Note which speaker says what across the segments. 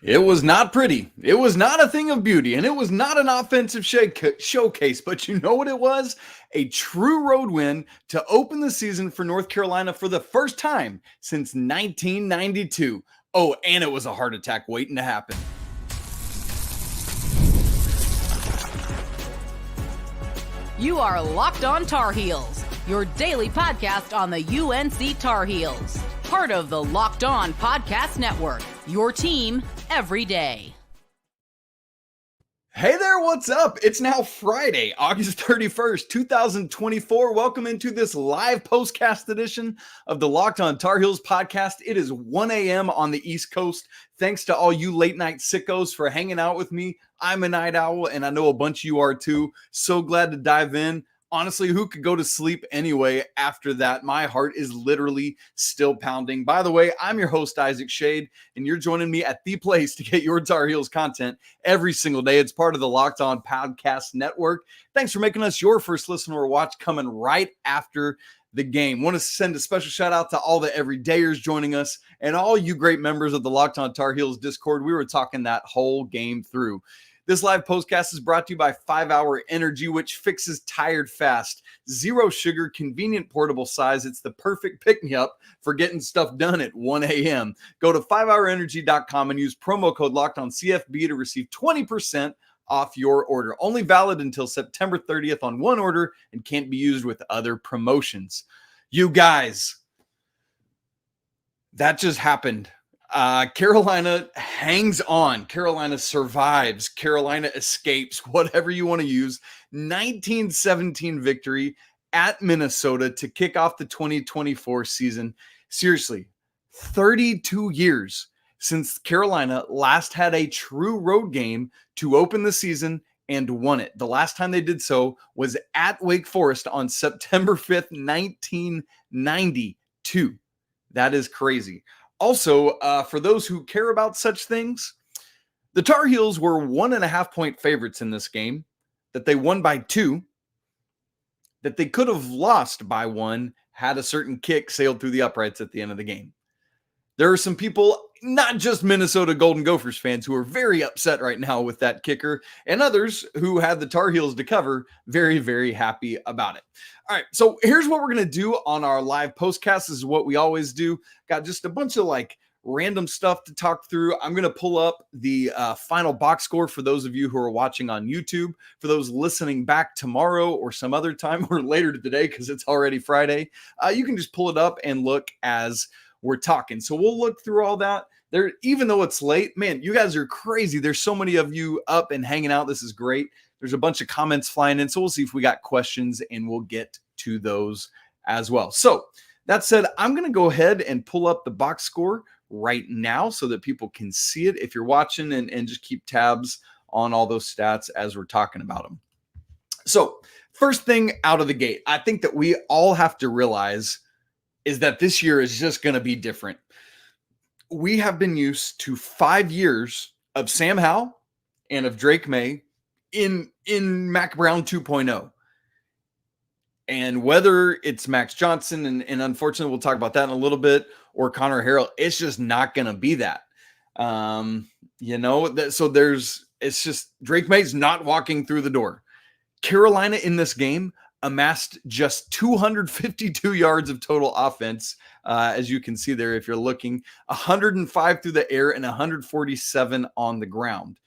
Speaker 1: It was not pretty. It was not a thing of beauty, and it was not an offensive showcase. But you know what it was? A true road win to open the season for North Carolina for the first time since 1992. Oh, and it was a heart attack waiting to happen.
Speaker 2: You are Locked On Tar Heels, your daily podcast on the UNC Tar Heels. Part of the Locked On Podcast Network, your team every day.
Speaker 1: Hey there, what's up? It's now Friday, August 31st, 2024. Welcome into this live postcast edition of the Locked On Tar Heels podcast. It is 1 a.m. on the East Coast. Thanks to all you late night sickos for hanging out with me. I'm a night owl, and I know a bunch of you are too. So glad to dive in. Honestly, who could go to sleep anyway after that? My heart is literally still pounding. By the way, I'm your host, Isaac Shade, and you're joining me at the place to get your Tar Heels content every single day. It's part of the Locked On Podcast Network. Thanks for making us your first listen or watch, coming right after the game. Want to send a special shout out to all the everydayers joining us and all you great members of the Locked On Tar Heels Discord. We were talking that whole game through. This live postcast is brought to you by 5 Hour Energy, which fixes tired fast. Zero sugar, convenient portable size. It's the perfect pick-me-up for getting stuff done at 1 a.m. Go to 5hourenergy.com and use promo code LOCKEDONCFB to receive 20% off your order. Only valid until September 30th on one order and can't be used with other promotions. You guys, that just happened. Carolina hangs on. Carolina survives. Carolina escapes, whatever you want to use. 1917 victory at Minnesota to kick off the 2024 season. Seriously, 32 years since Carolina last had a true road game to open the season and won it. The last time they did so was at Wake Forest on September 5th, 1992. That is crazy. Also, for those who care about such things, the Tar Heels were 1.5 point favorites in this game, that they won by 2, that they could have lost by 1 had a certain kick sailed through the uprights at the end of the game. There are some people, not just Minnesota Golden Gophers fans, who are very upset right now with that kicker, and others who had the Tar Heels to cover, very, very happy about it. All right, so here's what we're going to do on our live postcast. This is what we always do. Got just a bunch of random stuff to talk through. I'm going to pull up the final box score for those of you who are watching on YouTube. For those listening back tomorrow or some other time or later today, because it's already Friday, you can just pull it up and look as we're talking. So we'll look through all that. There, even though it's late, man, you guys are crazy. There's so many of you up and hanging out. This is great. There's a bunch of comments flying in. So we'll see if we got questions and we'll get to those as well. So that said, I'm going to go ahead and pull up the box score right now so that people can see it if you're watching, and just keep tabs on all those stats as we're talking about them. So first thing out of the gate, I think that we all have to realize is that this year is just going to be different. We have been used to 5 years of Sam Howell and of Drake Maye in Mac Brown 2.0. And whether it's Max Johnson, and unfortunately we'll talk about that in a little bit, or Connor Harrell, it's just not going to be that. It's just Drake Maye's not walking through the door. Carolina in this game amassed just 252 yards of total offense, as you can see there if you're looking, 105 through the air and 147 on the ground.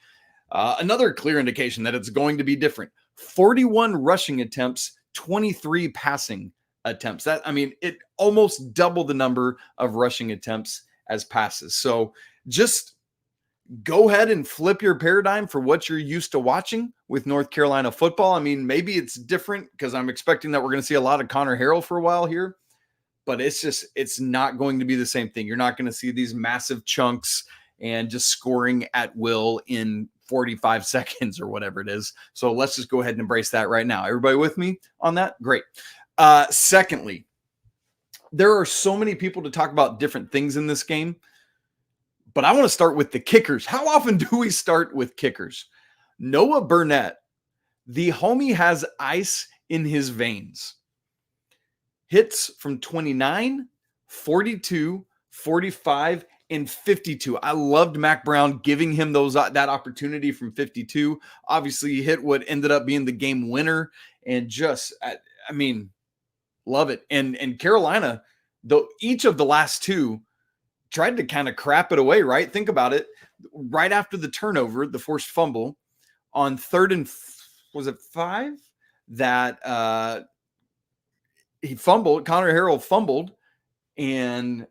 Speaker 1: Another clear indication that it's going to be different. 41 rushing attempts, 23 passing attempts. It almost doubled the number of rushing attempts as passes. So just go ahead and flip your paradigm for what you're used to watching with North Carolina football. Maybe it's different because I'm expecting that we're going to see a lot of Connor Harrell for a while here, but it's not going to be the same thing. You're not going to see these massive chunks and just scoring at will in 45 seconds or whatever it is. So let's just go ahead and embrace that right now. Everybody with me on that? Great. Secondly, there are so many people to talk about different things in this game, but I want to start with the kickers. How often do we start with kickers? Noah Burnette, the homie has ice in his veins. Hits from 29, 42, 45, in 52. I loved Mac Brown giving him that opportunity from 52. Obviously, he hit what ended up being the game winner, and just, I mean, love it. And Carolina, though, each of the last two tried to kind of crap it away, right? Think about it. Right after the turnover, the forced fumble on 3rd and was it 5 that he fumbled. Connor Harrell fumbled, and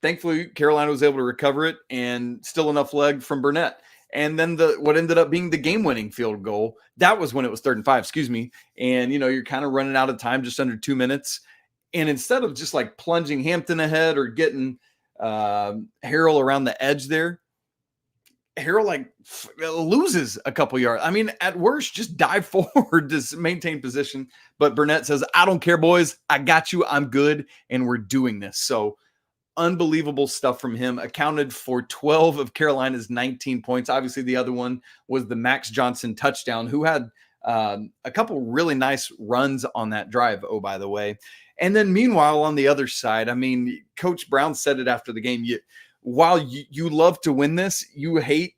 Speaker 1: thankfully Carolina was able to recover it, and still enough leg from Burnette. And then what ended up being the game-winning field goal, that was when it was 3rd and 5, excuse me. And, you're kind of running out of time, just under 2 minutes. And instead of just like plunging Hampton ahead or getting Harrell around the edge there, Harrell loses a couple yards. I mean, at worst, just dive forward to maintain position. But Burnette says, I don't care, boys. I got you. I'm good. And we're doing this. So unbelievable stuff from him. Accounted for 12 of Carolina's 19 points. Obviously, the other one was the Max Johnson touchdown, who had a couple really nice runs on that drive, oh, by the way. And then meanwhile, on the other side, I mean, Coach Brown said it after the game. While you love to win this, you hate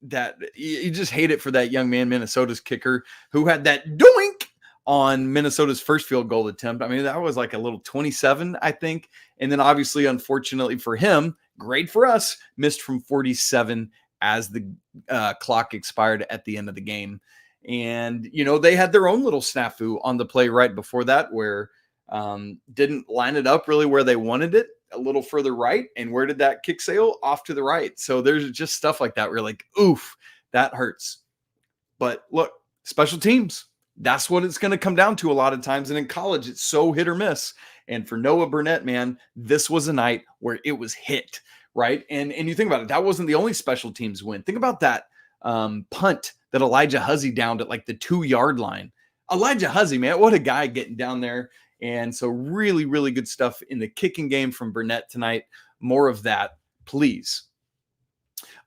Speaker 1: that. You just hate it for that young man, Minnesota's kicker, who had that doink on Minnesota's first field goal attempt. I mean, that was like a little 27, I think. And then obviously, unfortunately for him, great for us, missed from 47 as the clock expired at the end of the game. And, they had their own little snafu on the play right before that, where didn't line it up really where they wanted it, a little further right. And where did that kick sail? Off to the right. So there's just stuff like that where you're like, oof, that hurts. But look, special teams, that's what it's going to come down to a lot of times. And in college, it's so hit or miss. And for Noah Burnette, man, this was a night where it was hit, right? And you think about it, that wasn't the only special teams win. Think about that punt that Elijah Huzzy downed at like the 2-yard line. Elijah Huzzy, man, what a guy getting down there. And so really, really good stuff in the kicking game from Burnette tonight. More of that, please.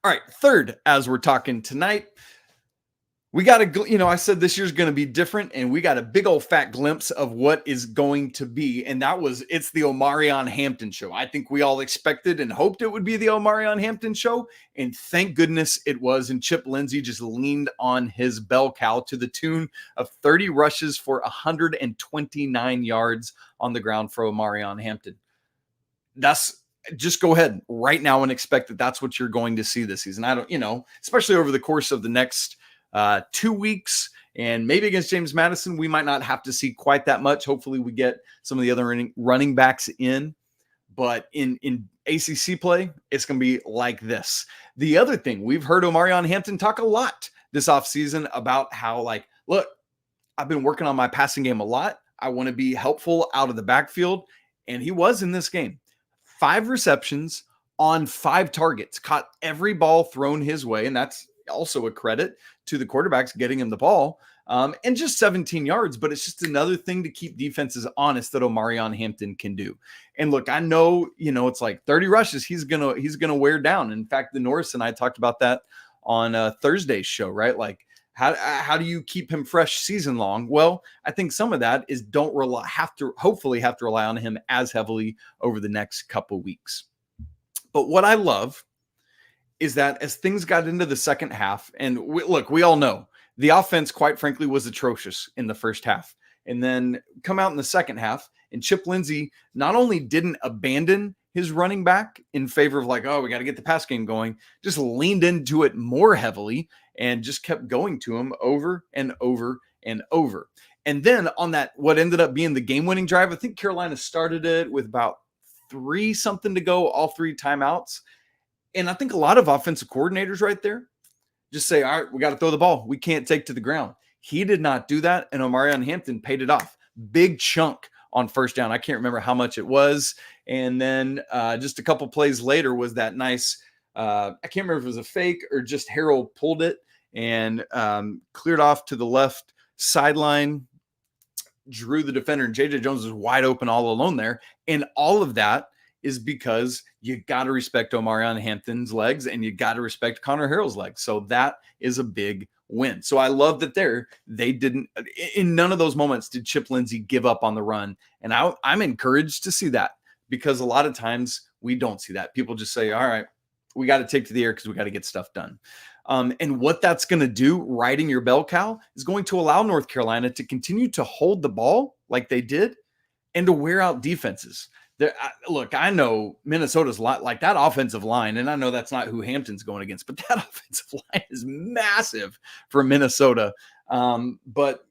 Speaker 1: All right, third, as we're talking tonight, we got I said this year's going to be different, and we got a big old fat glimpse of what is going to be. And it's the Omarion Hampton show. I think we all expected and hoped it would be the Omarion Hampton show. And thank goodness it was. And Chip Lindsey just leaned on his bell cow to the tune of 30 rushes for 129 yards on the ground for Omarion Hampton. Just go ahead right now and expect that that's what you're going to see this season. I don't, especially over the course of the next 2 weeks, and maybe against James Madison, we might not have to see quite that much. Hopefully we get some of the other running backs in, but in ACC play, it's going to be like this. The other thing, we've heard Omarion Hampton talk a lot this offseason about how, look, I've been working on my passing game a lot. I want to be helpful out of the backfield. And he was in this game. 5 receptions on 5 targets, caught every ball thrown his way. And that's also a credit to the quarterbacks getting him the ball, and just 17 yards. But it's just another thing to keep defenses honest that Omarion Hampton can do. And look, I know, it's like 30 rushes he's gonna wear down. In fact, the Norris and I talked about that on Thursday's show, right? Like, how do you keep him fresh season long? Well, I think some of that is hopefully have to rely on him as heavily over the next couple weeks. But what I love is that as things got into the second half, and we all know the offense, quite frankly, was atrocious in the first half. And then come out in the second half, and Chip Lindsey not only didn't abandon his running back in favor of we got to get the pass game going, just leaned into it more heavily and just kept going to him over and over and over. And then on that, what ended up being the game-winning drive, I think Carolina started it with about 3 something to go, all 3 timeouts. And I think a lot of offensive coordinators right there just say, all right, we got to throw the ball. We can't take to the ground. He did not do that, and Omarion Hampton paid it off. Big chunk on first down. I can't remember how much it was. And then just a couple plays later was that nice, I can't remember if it was a fake or just Harrell pulled it and cleared off to the left sideline, drew the defender, and J.J. Jones was wide open all alone there. And all of that is because you got to respect Omarion Hampton's legs and you got to respect Connor Harrell's legs. So that is a big win. So I love that they didn't, in none of those moments did Chip Lindsey give up on the run. And I'm encouraged to see that, because a lot of times we don't see that. People just say, all right, we got to take to the air because we got to get stuff done. And what that's going to do, riding your bell cow, is going to allow North Carolina to continue to hold the ball like they did and to wear out defenses. Look, I know Minnesota's like that offensive line, and I know that's not who Hampton's going against, but that offensive line is massive for Minnesota. But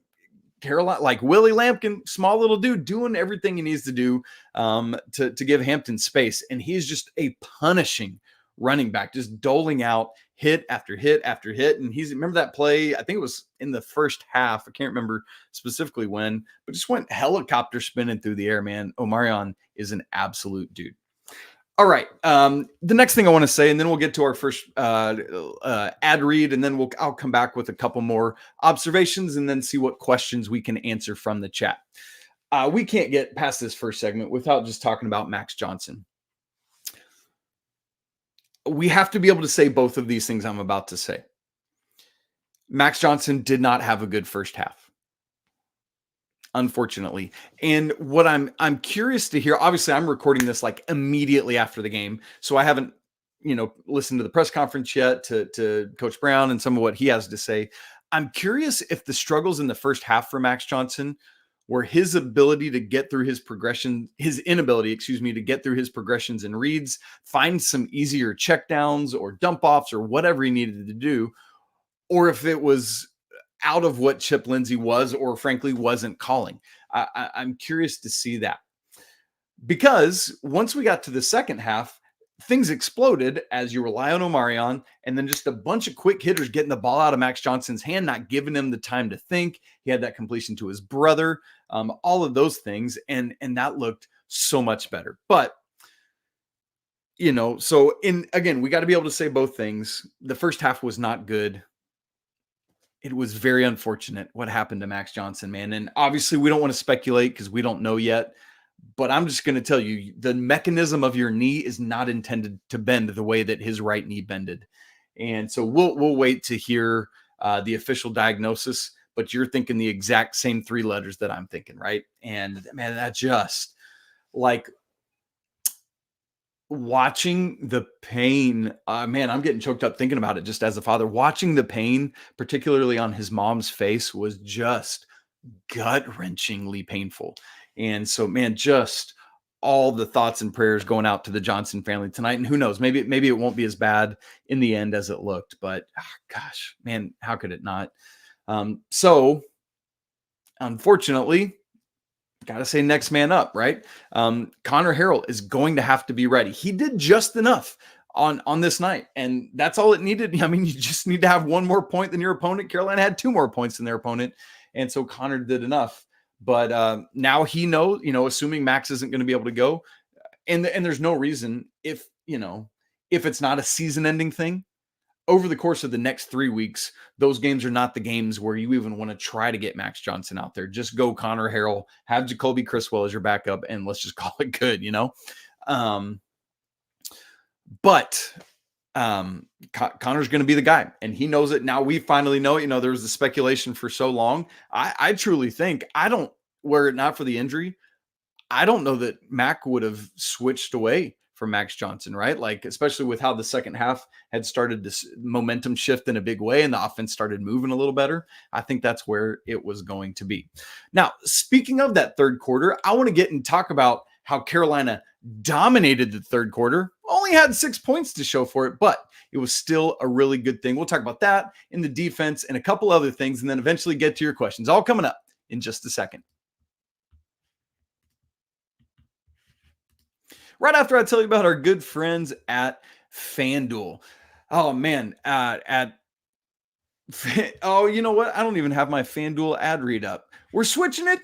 Speaker 1: Carolina, like Willie Lampkin, small little dude, doing everything he needs to do to give Hampton space. And he's just a punishing running back, just doling out hit after hit after hit. And remember that play? I think it was in the first half. I can't remember specifically when, but just went helicopter spinning through the air, man. Omarion is an absolute dude. All right. The next thing I want to say, and then we'll get to our first ad read, and then I'll come back with a couple more observations and then see what questions we can answer from the chat. We can't get past this first segment without just talking about Max Johnson. We have to be able to say both of these things I'm about to say. Max Johnson did not have a good first half, unfortunately. And what I'm curious to hear, obviously I'm recording this like immediately after the game, so I haven't, listened to the press conference yet to Coach Brown and some of what he has to say. I'm curious if the struggles in the first half for Max Johnson were his inability to get through his progressions and reads, find some easier checkdowns or dump offs or whatever he needed to do, or if it was out of what Chip Lindsey was or frankly wasn't calling. I'm curious to see that, because once we got to the second half, things exploded as you rely on Omarion, and then just a bunch of quick hitters getting the ball out of Max Johnson's hand, not giving him the time to think. He had that completion to his brother, all of those things, and that looked so much better. But so again, we got to be able to say both things. The first half was not good. It was very unfortunate what happened to Max Johnson, man. And obviously we don't want to speculate because we don't know yet. But I'm just going to tell you, the mechanism of your knee is not intended to bend the way that his right knee bended. And so we'll wait to hear the official diagnosis, but you're thinking the exact same three letters that I'm thinking, right? And man, that just like watching the pain, man, I'm getting choked up thinking about it just as a father. Watching the pain, particularly on his mom's face, was just gut-wrenchingly painful. And so, man, just all the thoughts and prayers going out to the Johnson family tonight. And who knows, maybe it won't be as bad in the end as it looked, but gosh, man, how could it not? So unfortunately, got to say next man up, right? Connor Harrell is going to have to be ready. He did just enough on this night, and that's all it needed. I mean, you just need to have one more point than your opponent. Carolina had 2 more points than their opponent, and so Connor did enough. But now he knows, assuming Max isn't going to be able to go, and there's no reason if it's not a season-ending thing, over the course of the next 3 weeks, those games are not the games where you even want to try to get Max Johnson out there. Just go Connor Harrell, have Jacoby Criswell as your backup, and let's just call it good, But Connor's going to be the guy, and he knows it. Now we finally know it. There was the speculation for so long. I truly think, were it not for the injury, I don't know that Mac would have switched away from Max Johnson, right? Like, especially with how the second half had started this momentum shift in a big way and the offense started moving a little better. I think that's where it was going to be. Now, speaking of that third quarter, I want to get and talk about how Carolina dominated the third quarter, only had 6 points to show for it, but it was still a really good thing. We'll talk about that in the defense and a couple other things, and then eventually get to your questions, all coming up in just a second. Right after I tell you about our good friends at FanDuel. Oh man, you know what? I don't even have my FanDuel ad read up. We're switching it.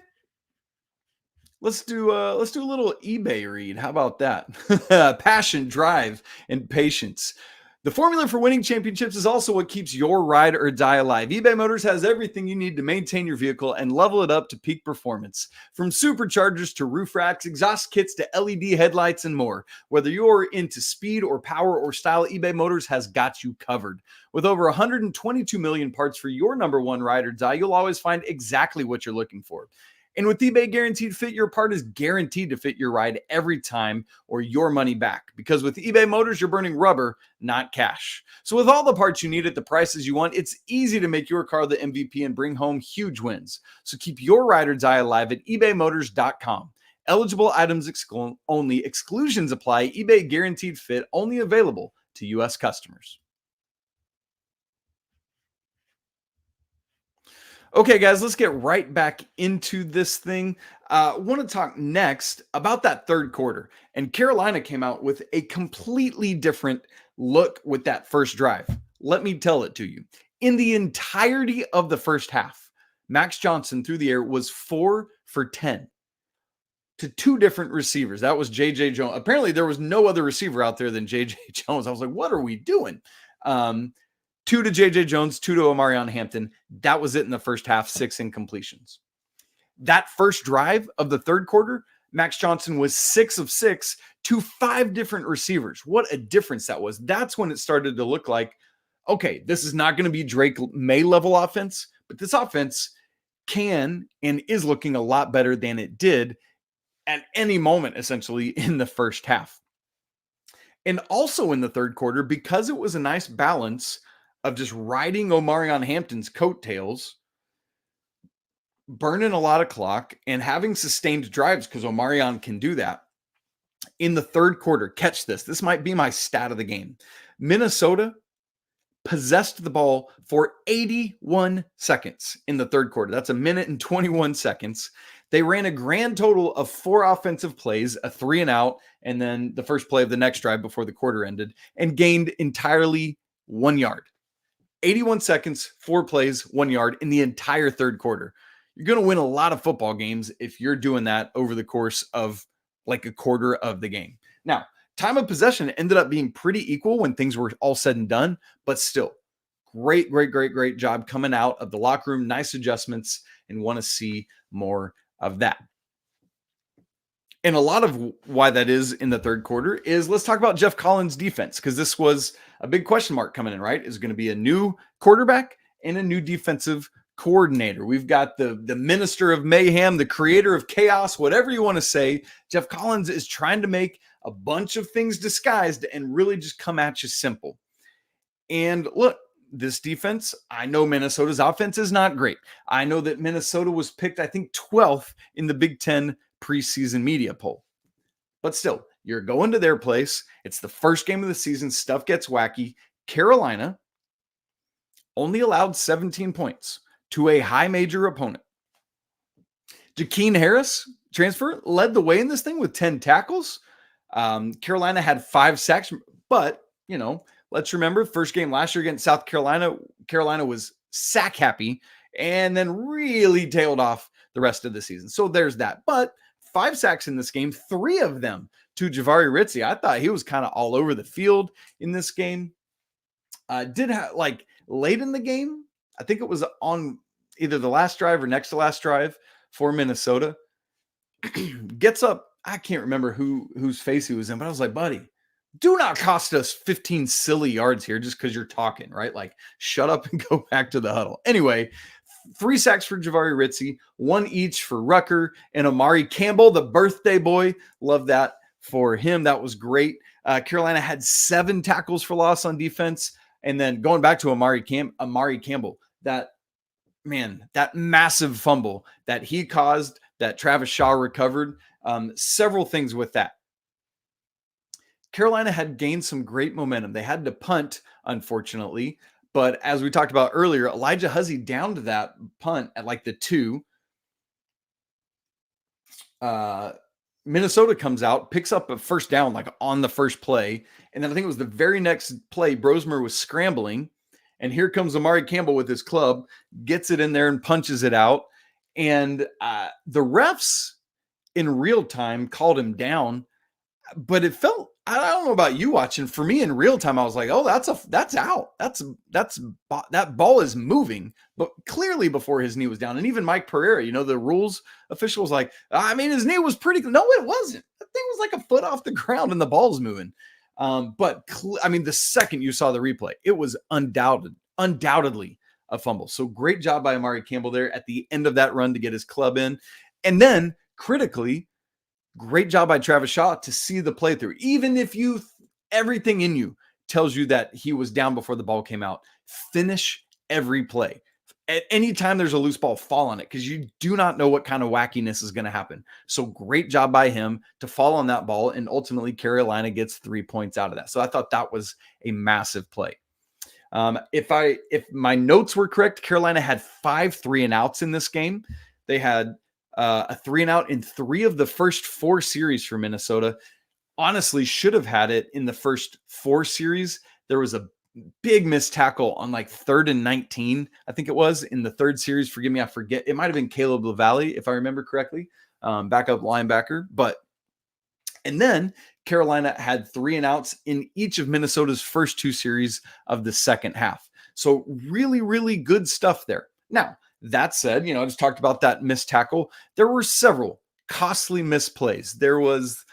Speaker 1: Let's do a little eBay read. How about that? Passion, drive, and patience. The formula for winning championships is also what keeps your ride or die alive. eBay Motors has everything you need to maintain your vehicle and level it up to peak performance. From superchargers to roof racks, exhaust kits to LED headlights, and more. Whether you're into speed or power or style, eBay Motors has got you covered. With over 122 million parts for your number one ride or die, you'll always find exactly what you're looking for. And with eBay Guaranteed Fit, your part is guaranteed to fit your ride every time or your money back. Because with eBay Motors, you're burning rubber, not cash. So with all the parts you need at the prices you want, it's easy to make your car the MVP and bring home huge wins. So keep your ride or die alive at ebaymotors.com. Eligible items only. Exclusions apply. eBay Guaranteed Fit only available to U.S. customers. Okay, guys, let's get right back into this thing. I want to talk next about that third quarter. And Carolina came out with a completely different look with that first drive. Let me tell it to you. In the entirety of the first half, Max Johnson through the air was 4 for 10 to two different receivers. That was J.J. Jones. Apparently, there was no other receiver out there than J.J. Jones. I was like, what are we doing? 2 to J.J. Jones, 2 to Omarion Hampton. That was it in the first half, 6 incompletions. That first drive of the third quarter, Max Johnson was 6 of 6 to 5 different receivers. What a difference that was. That's when it started to look like, okay, this is not going to be Drake Maye level offense, but this offense can and is looking a lot better than it did at any moment, essentially, in the first half. And also in the third quarter, because it was a nice balance of just riding Omarion Hampton's coattails, burning a lot of clock, and having sustained drives, because Omarion can do that. In the third quarter, catch this. This might be my stat of the game. Minnesota possessed the ball for 81 seconds in the third quarter. That's a minute and 21 seconds. They ran a grand total of 4 offensive plays, a 3 and out, and then the first play of the next drive before the quarter ended, and gained entirely 1 yard. 81 seconds, 4 plays, 1 yard in the entire third quarter. You're going to win a lot of football games if you're doing that over the course of like a quarter of the game. Now, time of possession ended up being pretty equal when things were all said and done, but still, great job coming out of the locker room. Nice adjustments, and want to see more of that. And a lot of why that is in the third quarter is, let's talk about Jeff Collins' defense, because this was a big question mark coming in, right? Is going to be a new quarterback and a new defensive coordinator. We've got the minister of mayhem, the creator of chaos, whatever you want to say. Jeff Collins is trying to make a bunch of things disguised and really just come at you simple. And look, this defense, I know Minnesota's offense is not great. I know that Minnesota was picked, I think, 12th in the Big Ten preseason media poll. But still, you're going to their place. It's the first game of the season. Stuff gets wacky. Carolina only allowed 17 points to a high major opponent. Jakeem Harris, transfer, led the way in this thing with 10 tackles. Carolina had 5 sacks, but, let's remember, first game last year against South Carolina, Carolina was sack happy and then really tailed off the rest of the season. So there's that. But 5 sacks in this game, 3 of them to Jahvaree Ritzie. I thought he was kind of all over the field in this game. Did have, late in the game, I think it was on either the last drive or next to last drive for Minnesota, gets up. I can't remember whose face he was in, but I was like, buddy, do not cost us 15 silly yards here just because you're talking, right? Shut up and go back to the huddle. Anyway, 3 sacks for Jahvaree Ritzie, 1 each for Rucker and Amari Campbell, the birthday boy. Love that for him. That was great. Carolina had 7 tackles for loss on defense. And then going back to Amari Campbell, that massive fumble that he caused, that Travis Shaw recovered, several things with that. Carolina had gained some great momentum. They had to punt, unfortunately. But as we talked about earlier, Elijah Huzzy downed that punt at the 2. Minnesota comes out, picks up a first down on the first play. And then I think it was the very next play, Brosmer was scrambling. And here comes Amari Campbell with his club, gets it in there and punches it out. And the refs in real time called him down. But it felt, I don't know about you watching. For me in real time, I was like, oh, that's out. That ball is moving, but clearly before his knee was down. And even Mike Pereira, the rules official was like, his knee was pretty, no, it wasn't. The thing was a foot off the ground and the ball's moving. But the second you saw the replay, it was undoubtedly a fumble. So great job by Amari Campbell there at the end of that run to get his club in. And then critically, great job by Travis Shaw to see the play through. Even if everything in you tells you that he was down before the ball came out, finish every play. At any time there's a loose ball, fall on it, because you do not know what kind of wackiness is going to happen. So great job by him to fall on that ball, and ultimately Carolina gets 3 points out of that. So I thought that was a massive play. If my notes were correct, Carolina had 5 3-and-outs in this game. They had a 3-and-out in 3 of the first 4 series for Minnesota. Honestly, should have had it in the first 4 series. There was a big missed tackle on like 3rd and 19, I think it was, in the 3rd series. Forgive me, I forget. It might have been Caleb LaValle, if I remember correctly, backup linebacker. And then Carolina had 3-and-outs in each of Minnesota's first 2 series of the second half. So really, really good stuff there. Now, that said, I just talked about that missed tackle. There were several costly misplays. There was,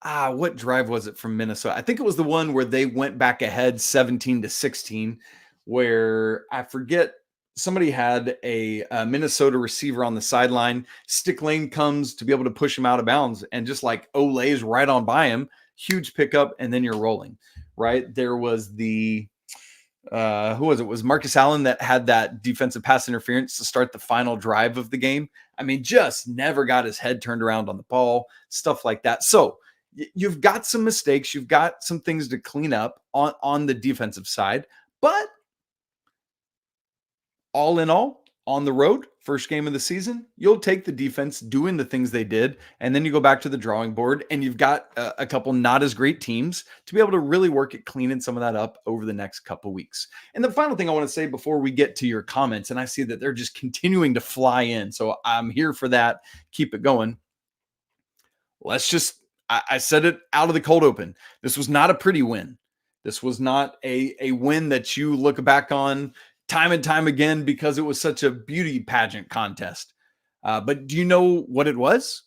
Speaker 1: what drive was it from Minnesota? I think it was the one where they went back ahead 17-16, where I forget, somebody had a Minnesota receiver on the sideline. Stick lane comes to be able to push him out of bounds and just like lays right on by him. Huge pickup, and then you're rolling, right? There was who was it? It was Marcus Allen that had that defensive pass interference to start the final drive of the game. I mean, just never got his head turned around on the ball, stuff like that. So you've got some mistakes. You've got some things to clean up on the defensive side, but all in all, on the road, first game of the season, you'll take the defense doing the things they did, and then you go back to the drawing board, and you've got a couple not as great teams to be able to really work at cleaning some of that up over the next couple weeks. And the final thing I want to say before we get to your comments, and I see that they're just continuing to fly in, so I'm here for that. Keep it going. I said it out of the cold open. This was not a pretty win. This was not a win that you look back on time and time again because it was such a beauty pageant contest. But do you know what it was?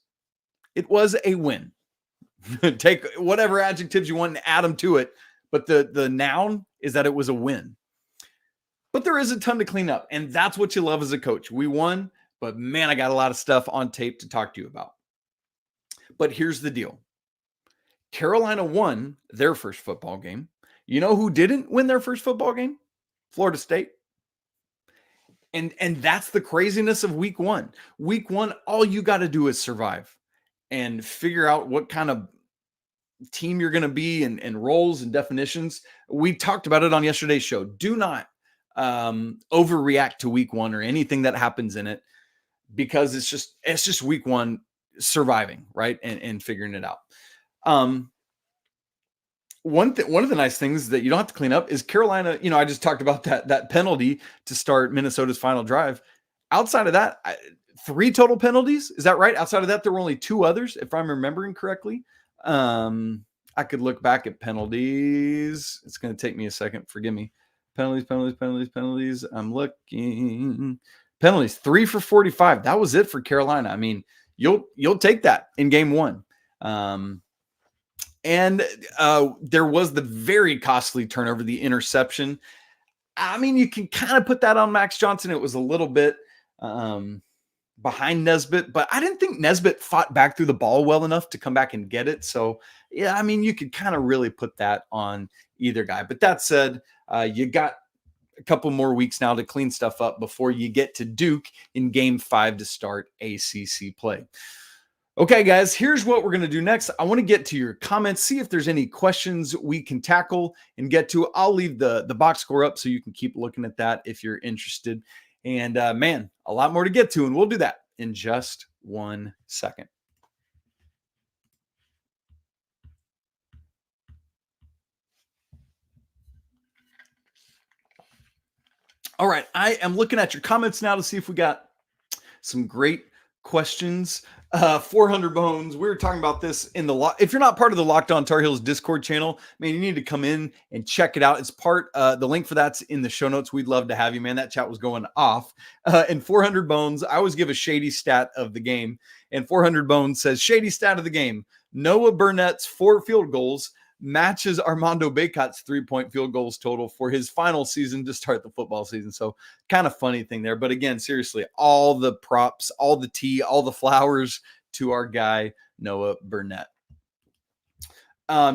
Speaker 1: It was a win. Take whatever adjectives you want and add them to it. But the noun is that it was a win. But there is a ton to clean up. And that's what you love as a coach. We won, but man, I got a lot of stuff on tape to talk to you about. But here's the deal. Carolina won their first football game. You know who didn't win their first football game? Florida State. And that's the craziness of week 1. Week 1, all you got to do is survive and figure out what kind of team you're going to be and roles and definitions. We talked about it on yesterday's show. Do not overreact to week 1 or anything that happens in it, because it's just week 1 surviving, right? And figuring it out. One of the nice things that you don't have to clean up is Carolina. I just talked about that penalty to start Minnesota's final drive. Outside of that, 3 total penalties. Is that right? Outside of that, there were only 2 others, if I'm remembering correctly. I could look back at penalties. It's going to take me a second. Forgive me. Penalties. I'm looking. Penalties, 3 for 45. That was it for Carolina. I mean, you'll take that in game 1. And there was the very costly turnover, the interception. I mean, you can kind of put that on Max Johnson. It was a little bit behind Nesbitt, but I didn't think Nesbitt fought back through the ball well enough to come back and get it. So, yeah, I mean, you could kind of really put that on either guy. But that said, you got a couple more weeks now to clean stuff up before you get to Duke in game 5 to start ACC play. Okay, guys, here's what we're going to do next. I want to get to your comments, see if there's any questions we can tackle and get to. I'll leave the box score up so you can keep looking at that if you're interested. And man, a lot more to get to, and we'll do that in just 1 second. All right, I am looking at your comments now to see if we got some great questions. 400 Bones, we were talking about this in if you're not part of the Locked On Tar Heels Discord channel, man, you need to come in and check it out. It's the link for that's in the show notes. We'd love to have you, man. That chat was going off. And 400 Bones, I always give a shady stat of the game. And 400 Bones says, shady stat of the game: Noah Burnett's 4 field goals matches Armando Bacot's 3-point field goals total for his final season to start the football season. So kind of funny thing there. But again, seriously, all the props, all the tea, all the flowers to our guy, Noah Burnette.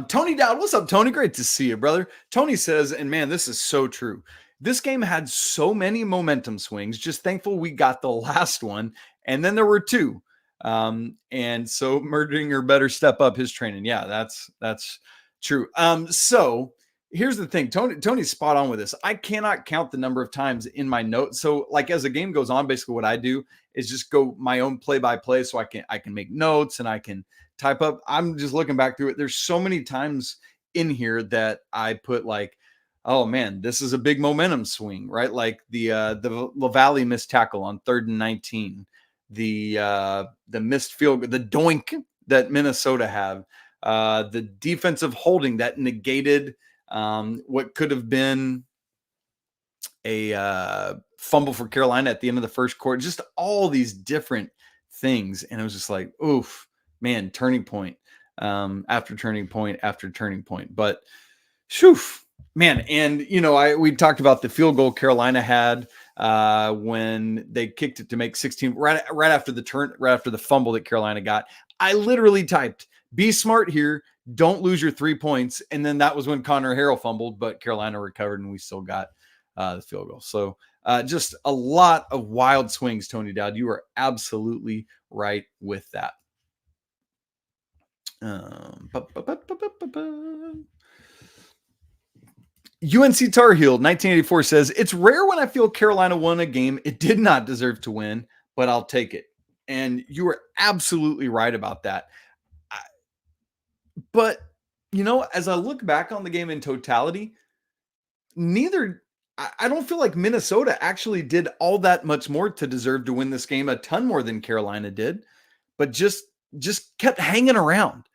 Speaker 1: Tony Dowd, what's up, Tony? Great to see you, brother. Tony says, and man, this is so true. This game had so many momentum swings. Just thankful we got the last one. And then there were two. And so Merdinger better step up his training. Yeah, that's true. So here's the thing. Tony's spot on with this. I cannot count the number of times in my notes. So like as the game goes on, basically what I do is just go my own play-by-play so I can make notes and I can type up. I'm just looking back through it. There's so many times in here that I put like, oh man, this is a big momentum swing, right? Like the LaValle missed tackle on 3rd and 19, the missed field, the doink that Minnesota had, the defensive holding that negated what could have been a fumble for Carolina at the end of the first quarter, just all these different things. And it was just like, oof, man, turning point after turning point after turning point. But shoo, man, and we talked about the field goal Carolina had when they kicked it to make 16 right after the fumble that Carolina got. I literally typed, "Be smart here, don't lose your 3 points." And then that was when Connor Harrell fumbled, but Carolina recovered and we still got the field goal. So just a lot of wild swings, Tony Dowd. You are absolutely right with that. UNC Tar Heel 1984 says, "It's rare when I feel Carolina won a game it did not deserve to win, but I'll take it." And you are absolutely right about that. But, as I look back on the game in totality, I don't feel like Minnesota actually did all that much more to deserve to win this game, a ton more than Carolina did, but just kept hanging around.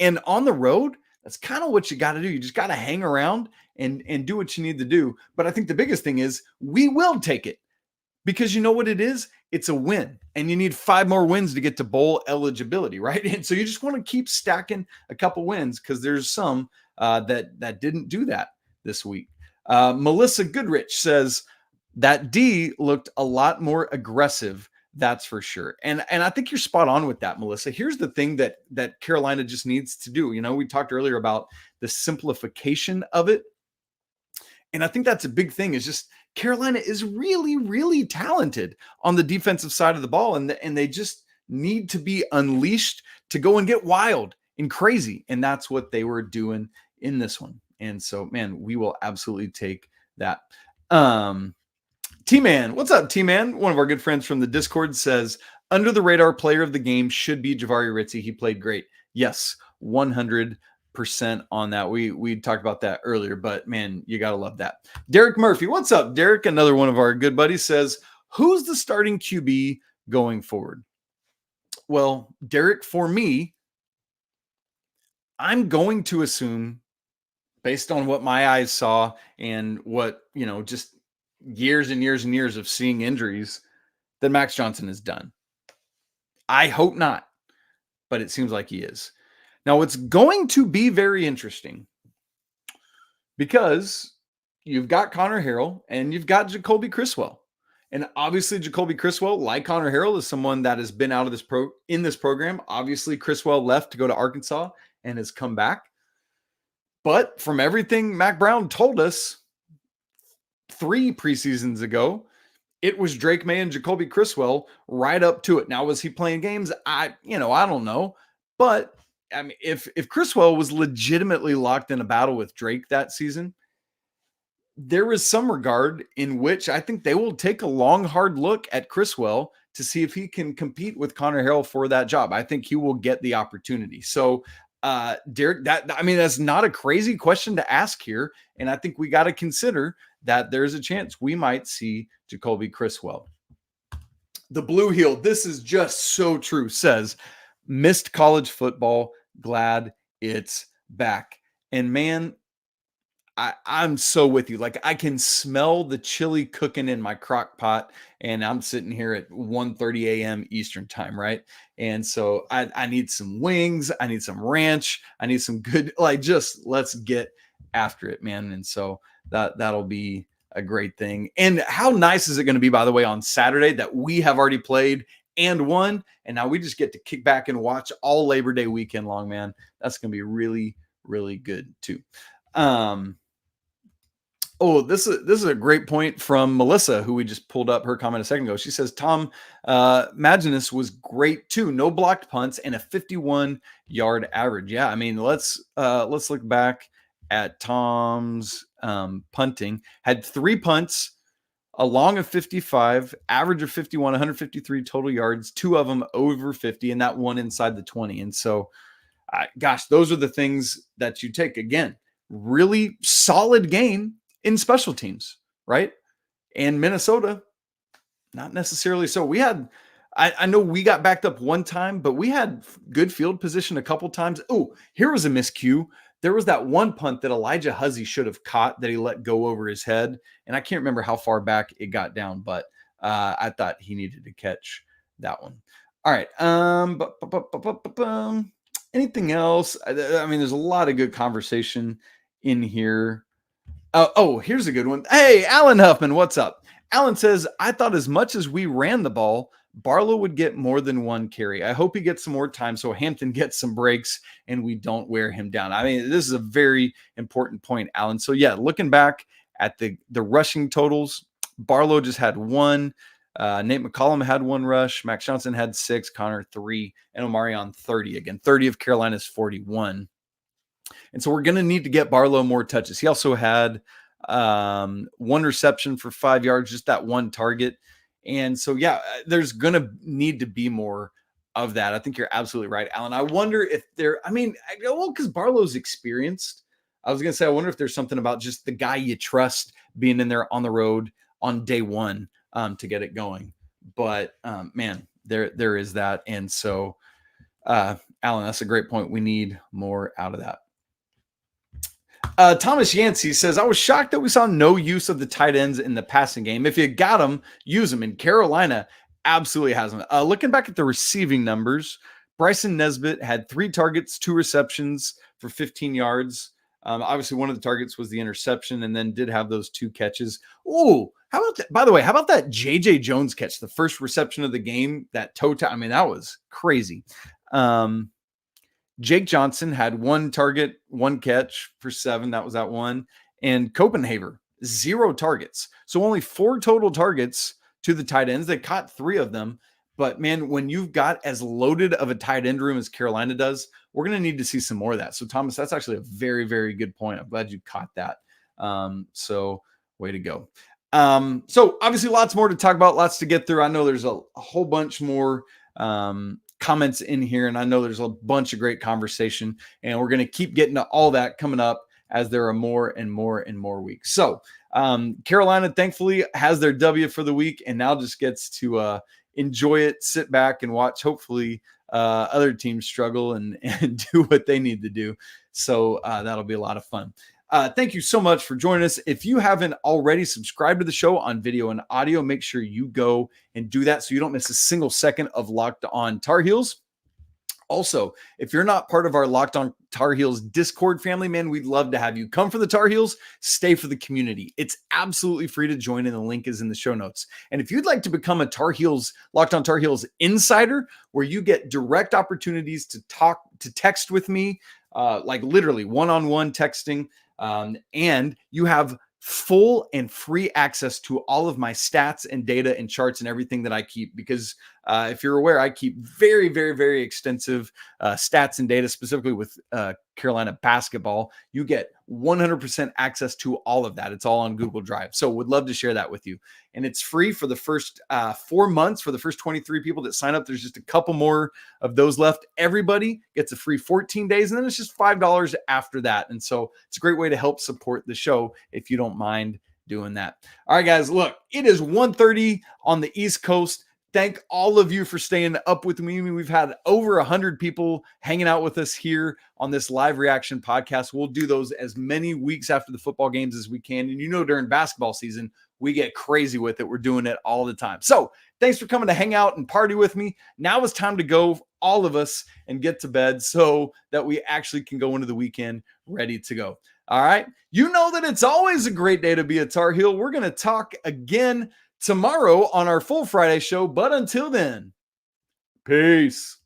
Speaker 1: And on the road, that's kind of what you got to do. You just got to hang around and do what you need to do. But I think the biggest thing is we will take it because you know what it is? It's a win. And you need 5 more wins to get to bowl eligibility, right? And so you just want to keep stacking a couple wins because there's some that didn't do that this week. Melissa Goodrich says that D looked a lot more aggressive. That's for sure. And I think you're spot on with that, Melissa. Here's the thing that Carolina just needs to do. We talked earlier about the simplification of it. And I think that's a big thing is just Carolina is really, really talented on the defensive side of the ball. And they just need to be unleashed to go and get wild and crazy. And that's what they were doing in this one. And so, man, we will absolutely take that. T-Man, what's up, T-Man? One of our good friends from the Discord says, under the radar player of the game should be Jahvaree Ritzie. He played great. Yes, 100% on that. We talked about that earlier, but man, you got to love that. Derek Murphy, what's up, Derek? Another one of our good buddies says, who's the starting QB going forward? Well, Derek, for me, I'm going to assume, based on what my eyes saw and what, just years and years and years of seeing injuries, that Max Johnson is done. I hope not, but it seems like he is. Now, it's going to be very interesting because you've got Connor Harrell and you've got Jacoby Criswell. And obviously, Jacoby Criswell, like Connor Harrell, is someone that has been out of this program. Obviously, Criswell left to go to Arkansas and has come back. But from everything Mac Brown told us 3 preseasons ago, it was Drake Maye and Jacoby Criswell right up to it. Now, was he playing games? I don't know. But I mean, if Criswell was legitimately locked in a battle with Drake that season, there is some regard in which I think they will take a long, hard look at Criswell to see if he can compete with Connor Harrell for that job. I think he will get the opportunity. So, Derek, that's not a crazy question to ask here. And I think we got to consider that there's a chance we might see Jacoby Criswell. The Blue Heel, this is just so true, says, missed college football, glad it's back. And man, I'm so with you. Like I can smell the chili cooking in my crock pot, and I'm sitting here at 1:30 a.m. Eastern time, right? And so I need some wings, I need some ranch, I need some good, like just let's get after it, man. And so that'll be a great thing. And how nice is it going to be, by the way, on Saturday that we have already played and won, and now we just get to kick back and watch all Labor Day weekend long, man. That's going to be really, really good too. Oh, this is a great point from Melissa, who we just pulled up her comment a second ago. She says Tom Maginus was great too. No blocked punts and a 51-yard average. Yeah, I mean let's look back at Tom's punting. Had 3 punts, a long of 55, average of 51, 153 total yards. 2 of them over 50, and that one inside the 20. And so, gosh, those are the things that you take. Again, really solid game in special teams, right? And Minnesota, not necessarily so. We had, I know we got backed up one time, but we had good field position a couple times. Oh, here was a miscue. There was that one punt that Elijah Huzzy should have caught that he let go over his head. And I can't remember how far back it got down, but I thought he needed to catch that one. All right. Anything else? I mean, there's a lot of good conversation in here. Here's a good one. Hey, Alan Huffman, what's up? Alan says, I thought as much as we ran the ball, Barlow would get more than one carry. I hope he gets some more time so Hampton gets some breaks and we don't wear him down. I mean, this is a very important point, Alan. So yeah, looking back at the rushing totals, Barlow just had 1. Nate McCollum had 1 rush. Max Johnson had 6, Connor 3, and Omarion 30. Again, 30 of Carolina's 41. And so we're going to need to get Barlow more touches. He also had 1 reception for 5 yards, just that 1 target. And so, yeah, there's going to need to be more of that. I think you're absolutely right, Alan. I wonder if because Barlow's experienced. I was going to say, I wonder if there's something about just the guy you trust being in there on the road on day one to get it going. But, man, there is that. And so, Alan, that's a great point. We need more out of that. Thomas Yancey says, I was shocked that we saw no use of the tight ends in the passing game. If you got them, use them. And Carolina absolutely has them. Looking back at the receiving numbers, Bryson Nesbitt had 3 targets, 2 receptions for 15 yards. Obviously, one of the targets was the interception and then did have those 2 catches. Oh, how about that? By the way, how about that J.J. Jones catch, the first reception of the game, that toe tap? I mean, that was crazy. Jake Johnson had 1 target, 1 catch for 7. That was that one. And Copenhaver, 0 targets. So only 4 total targets to the tight ends. They caught 3 of them. But, man, when you've got as loaded of a tight end room as Carolina does, we're going to need to see some more of that. So, Thomas, that's actually a very, very good point. I'm glad you caught that. So, way to go. So, obviously, lots more to talk about, lots to get through. I know there's a whole bunch more comments in here, and I know there's a bunch of great conversation, and we're going to keep getting to all that coming up as there are more and more and more weeks. So Carolina thankfully has their W for the week and now just gets to enjoy it, sit back and watch hopefully other teams struggle and do what they need to do. So that'll be a lot of fun. Thank you so much for joining us. If you haven't already subscribed to the show on video and audio, make sure you go and do that so you don't miss a single second of Locked On Tar Heels. Also, if you're not part of our Locked On Tar Heels Discord family, man, we'd love to have you. Come for the Tar Heels, stay for the community. It's absolutely free to join, and the link is in the show notes. And if you'd like to become a Tar Heels, Locked On Tar Heels insider, where you get direct opportunities to text with me, like literally one-on-one texting, and you have full and free access to all of my stats and data and charts and everything that I keep, because if you're aware, I keep very, very, very extensive stats and data, specifically with Carolina basketball. You get 100% access to all of that. It's all on Google Drive. So would love to share that with you. And it's free for the first 4 months. For the first 23 people that sign up, there's just a couple more of those left. Everybody gets a free 14 days, and then it's just $5 after that. And so it's a great way to help support the show if you don't mind doing that. All right, guys, look, it is 1:30 on the East Coast. thank all of you for staying up with me. We've had over 100 people hanging out with us here on this live reaction podcast. We'll do those as many weeks after the football games as we can. And during basketball season, we get crazy with it. We're doing it all the time. So thanks for coming to hang out and party with me. Now it's time to go, all of us, and get to bed so that we actually can go into the weekend ready to go. All right. You know that it's always a great day to be a Tar Heel. We're going to talk again tomorrow on our Full Friday show. But until then, peace.